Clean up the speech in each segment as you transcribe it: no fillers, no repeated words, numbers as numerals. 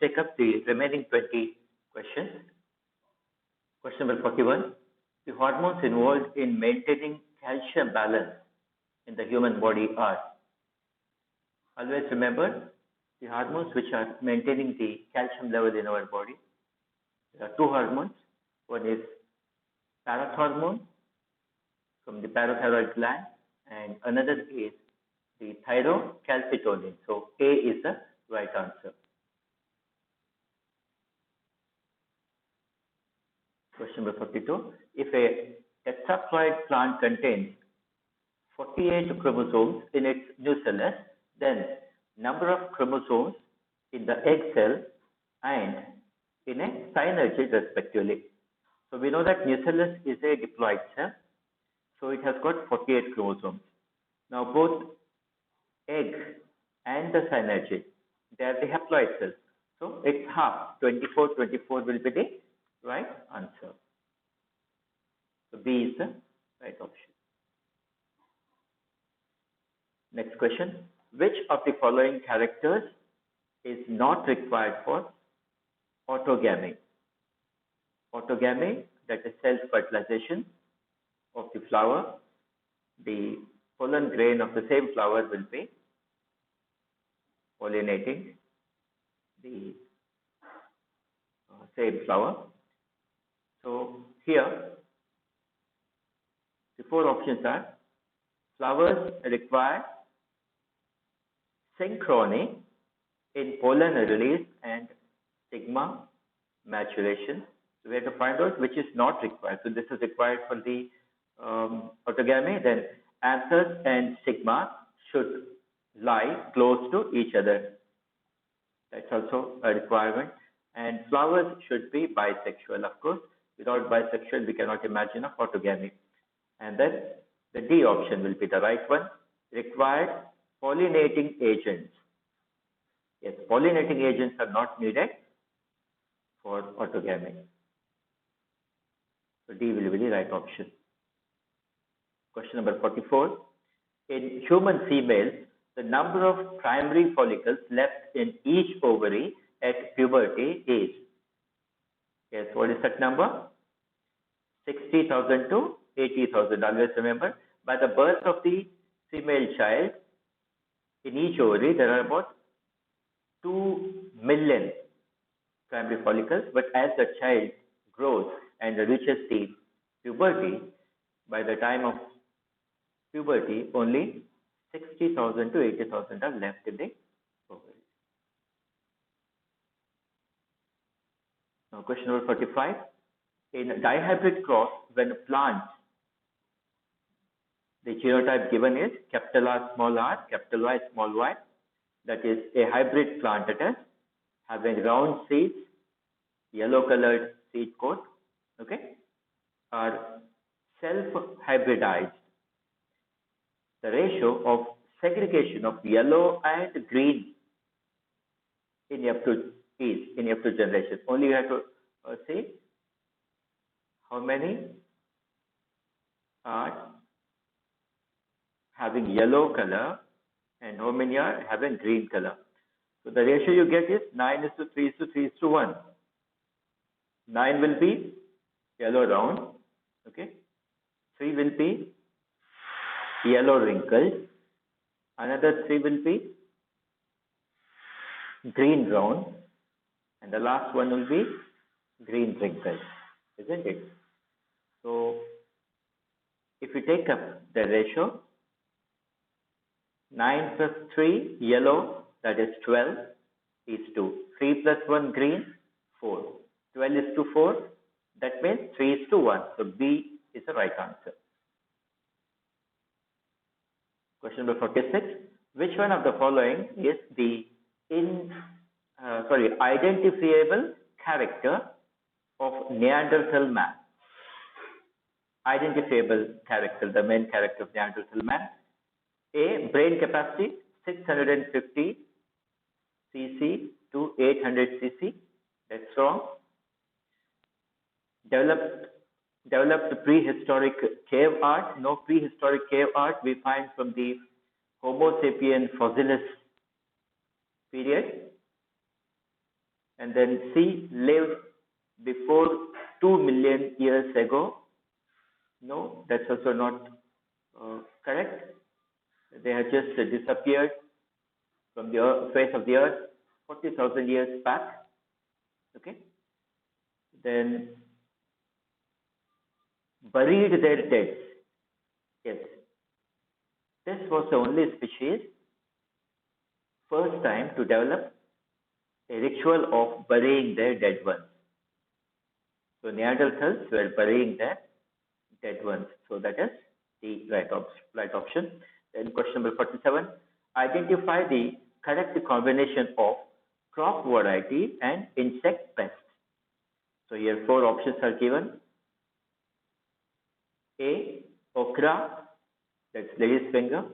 take up the remaining 20 questions. Question number 41. The hormones involved in maintaining calcium balance in the human body are. Always remember the hormones which are maintaining the calcium level in our body. There are two hormones. One is parathormone from the parathyroid gland, and another is the thyrocalcitonin. So A is the right answer. Question number 42. If a tetraploid plant contains 48 chromosomes in its nucellus, then number of chromosomes in the egg cell and in a synergy respectively. So we know that nucellus is a diploid cell, so it has got 48 chromosomes. Now both egg and the synergy, they are the haploid cells. So it's half, 24 will be the right answer. So B is the right option. Next question. Which of the following characters is not required for autogamy? Autogamy, that is self-fertilization of the flower. The pollen grain of the same flower will be pollinating the same flower. So here, the four options are: flowers require synchrony in pollen release and stigma maturation. So we have to find out which is not required. So this is required for the autogamy. Then anthers and stigma should lie close to each other. That's also a requirement. And flowers should be bisexual, of course. Without bisexual, we cannot imagine a autogamy. And then the D option will be the right one. Required pollinating agents. Yes, pollinating agents are not needed for autogamy. So D will be the right option. Question number 44. In human females, the number of primary follicles left in each ovary at puberty is. Yes, what is that number? 60,000 to 80,000. Always remember, by the birth of the female child, in each ovary there are about 2 million primary follicles, but as the child grows and reaches the puberty, by the time of puberty, only 60,000 to 80,000 are left in the ovary. Now, question number 45. In a dihybrid cross, when plants, the genotype given is capital R, capital Y, small y. That is a hybrid plant that is having round seeds, yellow colored seed coat, okay, are self-hybridized. The ratio of segregation of yellow and green in F2 is in F2 generation. Only you have to say how many are having yellow color and how many are having green color. So the ratio you get is 9:3:3:1. 9 will be yellow round, okay. 3 will be yellow wrinkles. Another 3 will be green round, and the last one will be green wrinkles, isn't it? So if we take up the ratio, 9 plus 3 yellow, that is 12, is to 3 plus 1 green, 4. 12 is to 4, that means 3 is to 1. So B is the right answer. Question number 46. Which one of the following is the identifiable character of Neanderthal man? Identifiable character, the main character of Neanderthal man. A, brain capacity 650 cc to 800 cc. That's wrong. Developed prehistoric cave art. No prehistoric cave art we find from the Homo sapien fossilis period. And then C, lived before 2 million years ago. No, that's also not correct. They have just disappeared from the face of the earth 40,000 years back. Okay. Then buried their dead. Yes. This was the only species first time to develop a ritual of burying their dead ones. So Neanderthals were burying their dead ones. So that is the right option. Then question number 47. Identify the correct combination of crop variety and insect pest. So here 4 options are given. A, okra, that's lady's finger.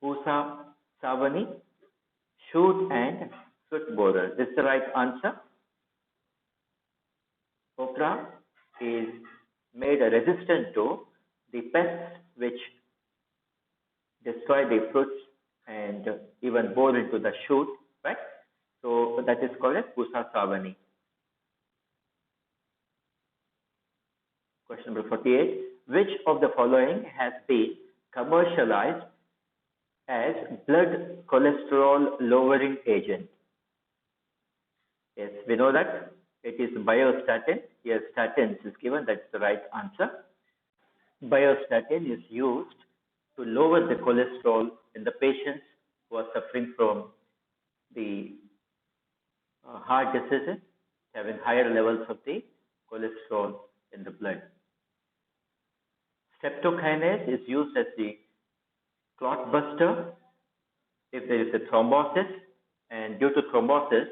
Pusa savani, shoot and soot borer. This is the right answer. Okra is made resistant to the pests which destroy the fruits and even bore into the shoot, right? So that is called as Pusa savani. Question number 48. Which of the following has been commercialized as blood cholesterol lowering agent? Yes, we know that it is biostatin. Here, statins is given. That's the right answer. Biostatin is used to lower the cholesterol in the patients who are suffering from the heart diseases, having higher levels of the cholesterol in the blood. Streptokinase is used as the clot buster if there is a thrombosis, and due to thrombosis,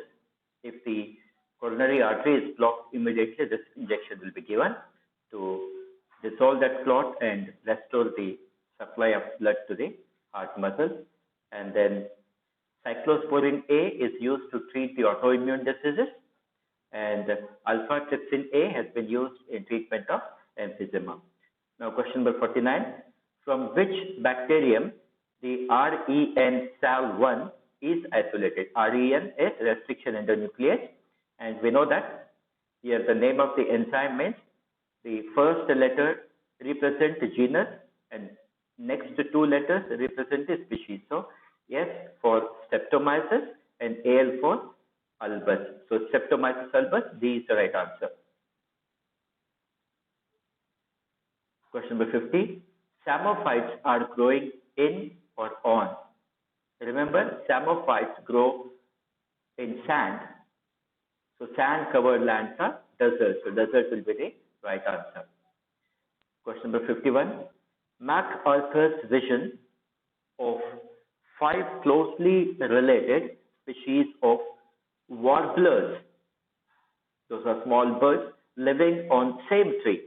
if the coronary artery is blocked, immediately this injection will be given to dissolve that clot and restore the supply of blood to the heart muscle. And then cyclosporin A is used to treat the autoimmune diseases, and alpha trypsin A has been used in treatment of emphysema. Now question number 49. From which bacterium the REN-SAL1 is isolated? REN is restriction endonuclease, and we know that here the name of the enzyme means the first letter represents the genus and next 2 letters represent the species. So S for Streptomyces and AL for albus. So Streptomyces albus, D is the right answer. Question number 50. Psammophytes are growing in or on? Remember, psammophytes grow in sand. So sand covered lands are deserts. So desert will be the right answer. Question number 51. MacArthur's vision of 5 closely related species of warblers, those are small birds living on same tree,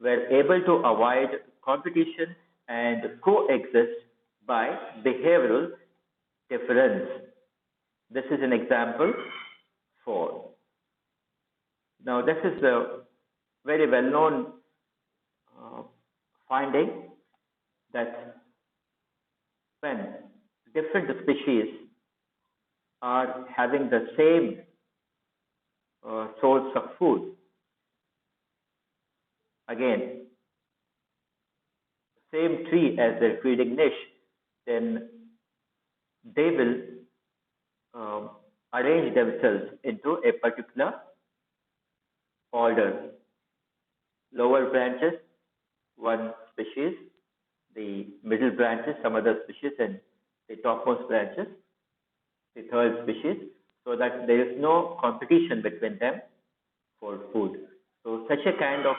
were able to avoid competition and coexist by behavioral difference. This is an example for. Now, this is a very well-known finding that when different species are having the same source of food, again, same tree as their feeding niche, then they will arrange themselves into a particular order. Lower branches, one species, the middle branches, some other species, and the topmost branches, the third species, so that there is no competition between them for food. So such a kind of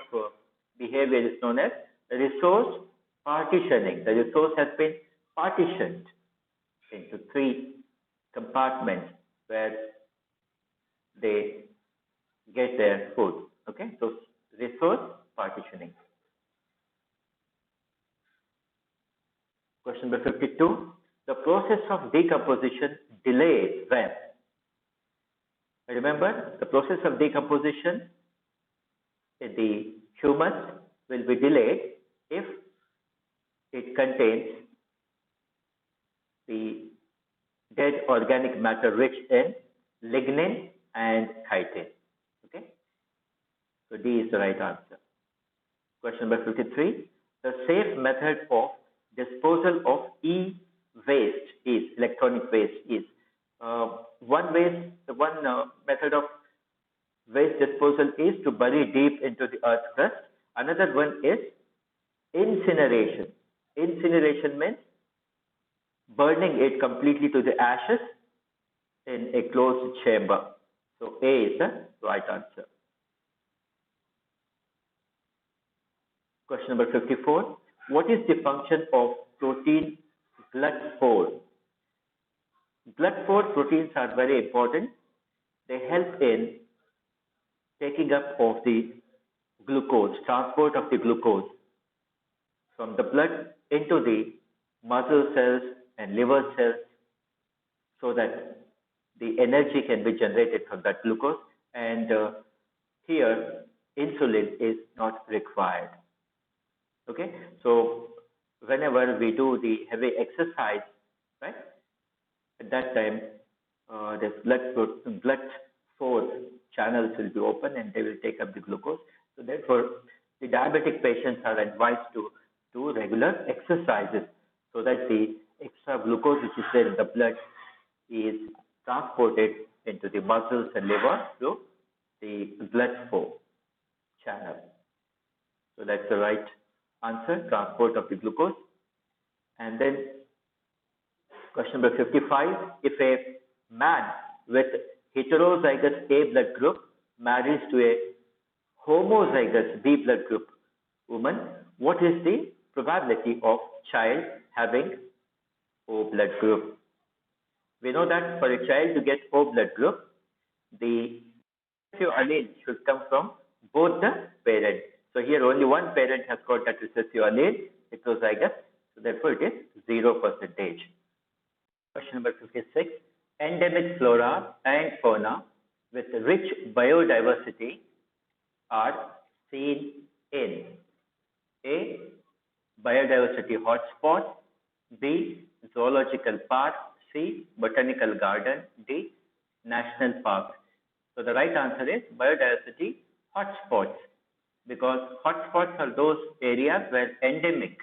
behavior is known as resource partitioning. The resource has been partitioned into 3 compartments where they get their food. Okay, so resource partitioning. Question number 52. The process of decomposition delays when? Remember, the process of decomposition in the humus will be delayed if it contains the dead organic matter rich in lignin, and chitin. Okay, so D is the right answer. Question number 53. The safe method of disposal of e-waste is electronic waste is one method of waste disposal is to bury deep into the earth crust. Another one is incineration. Incineration means burning it completely to the ashes in a closed chamber. So A is the right answer. Question number 54. What is the function of protein GLUT4? GLUT4 proteins are very important. They help in taking up of the glucose, transport of the glucose from the blood into the muscle cells and liver cells so that the energy can be generated from that glucose, and here insulin is not required. Okay, so whenever we do the heavy exercise, right, at that time the blood 4 channels will be open and they will take up the glucose. So therefore, the diabetic patients are advised to do regular exercises so that the extra glucose which is there in the blood is transported into the muscles and liver through the blood 4 channel. So that's the right answer, transport of the glucose. And then question number 55, if a man with heterozygous A blood group marries to a homozygous B blood group woman, what is the probability of child having O blood group? We know that for a child to get O blood group, the recessive allele should come from both the parents. So here only one parent has got that recessive allele, heterozygous, so therefore it is 0%. Question number 56. Endemic flora and fauna with rich biodiversity are seen in A. Biodiversity hotspot, B. Zoological park, C. Botanical garden, D. National park. So the right answer is biodiversity hotspots, because hotspots are those areas where endemic,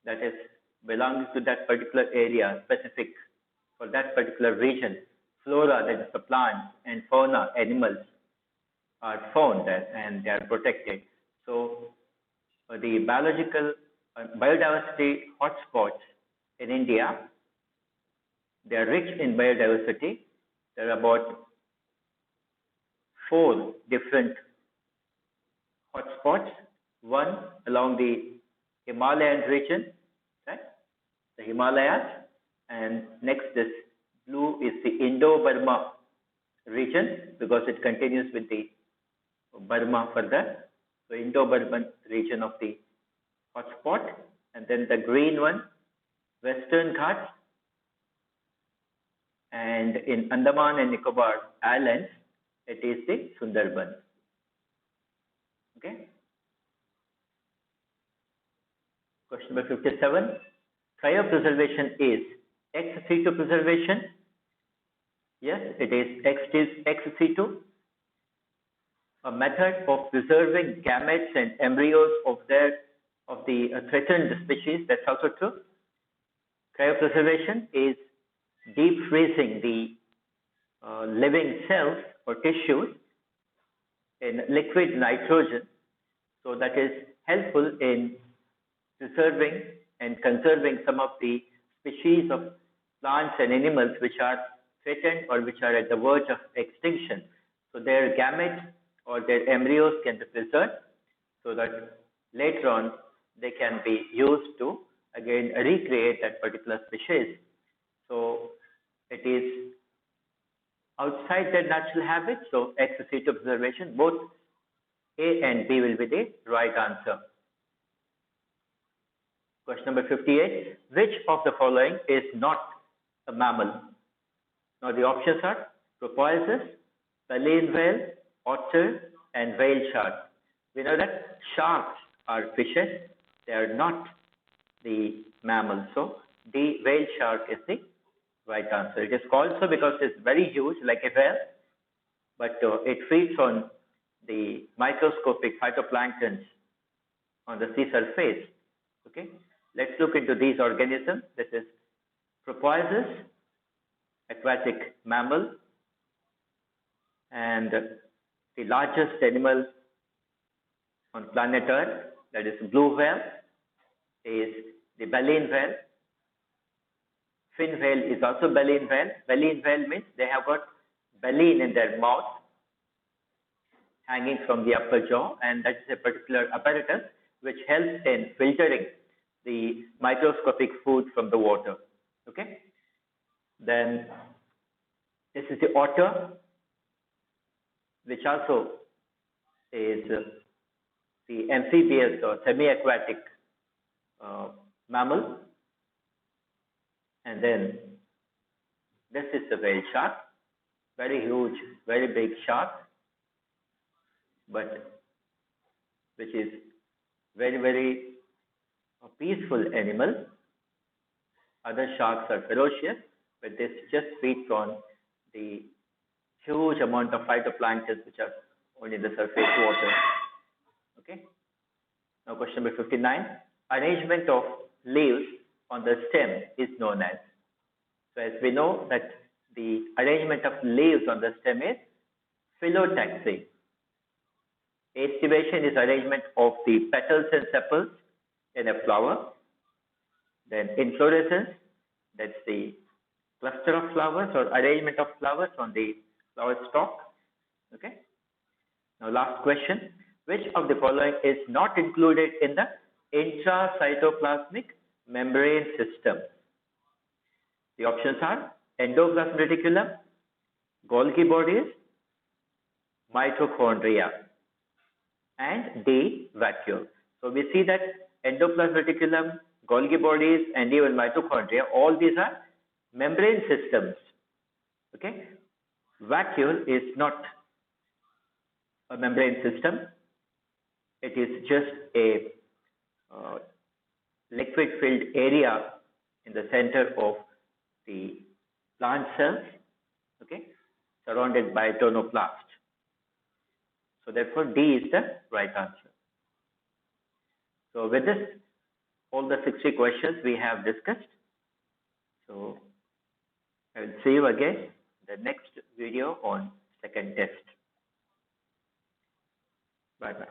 that is belonging to that particular area, specific for that particular region, flora, that is the plants, and fauna, animals, are found there and they are protected. So the biodiversity hotspots in India, they are rich in biodiversity. There are about 4 different hotspots. One along the Himalayan region, right? The Himalayas, and next this blue is the Indo-Burma region because it continues with the Burma further. So Indo-Burman region of the hotspot, and then the green one, Western Ghats, and in Andaman and Nicobar Islands, it is the Sundarban. Okay. Question number 57. Cryopreservation is ex situ preservation. Yes, it is ex situ, a method of preserving gametes and embryos of the threatened species. That's also true. Cryopreservation is deep freezing the living cells or tissues in liquid nitrogen. So that is helpful in preserving and conserving some of the species of plants and animals which are threatened or which are at the verge of extinction. So their gametes or their embryos can be preserved so that later on they can be used to again recreate that particular species. So it is outside their natural habits, so ex situ preservation. Both A and B will be the right answer. Question number 58. Which of the following is not a mammal? Now the options are propoises, baleen whale, otter, and whale shark. We know that sharks are fishes, they are not the mammals. So the whale shark is the right answer. It is called so because it's very huge, like a whale, but it feeds on the microscopic phytoplanktons on the sea surface. Okay, let's look into these organisms. This is Propoisis, aquatic mammal, and the largest animal on planet Earth, that is blue whale, is the baleen whale. Fin whale is also baleen whale. Baleen whale means they have got baleen in their mouth hanging from the upper jaw, and that is a particular apparatus which helps in filtering the microscopic food from the water. Okay. Then this is the otter, which also is the amphibious or semi-aquatic mammal. And then this is the whale shark, very huge, very big shark, but which is very, very peaceful animal. Other sharks are ferocious, but this just feeds on the huge amount of phytoplanktons which are only in the surface water. Okay. Now question number 59. Arrangement of leaves on the stem is known as. So as we know that the arrangement of leaves on the stem is phyllotaxy. Aestivation is arrangement of the petals and sepals in a flower. Then inflorescence, that's the cluster of flowers or arrangement of flowers on the flower stalk. Okay. Now last question. Which of the following is not included in the intracytoplasmic membrane system? The options are endoplasmic reticulum, Golgi bodies, mitochondria, and D, vacuole. So we see that endoplasmic reticulum, Golgi bodies, and even mitochondria, all these are membrane systems. Okay. Vacuole is not a membrane system. It is just a liquid filled area in the center of the plant cells, okay, surrounded by tonoplast. So therefore D is the right answer. So with this, all the 60 questions we have discussed. So I will see you again in the next video on second test. Bye bye.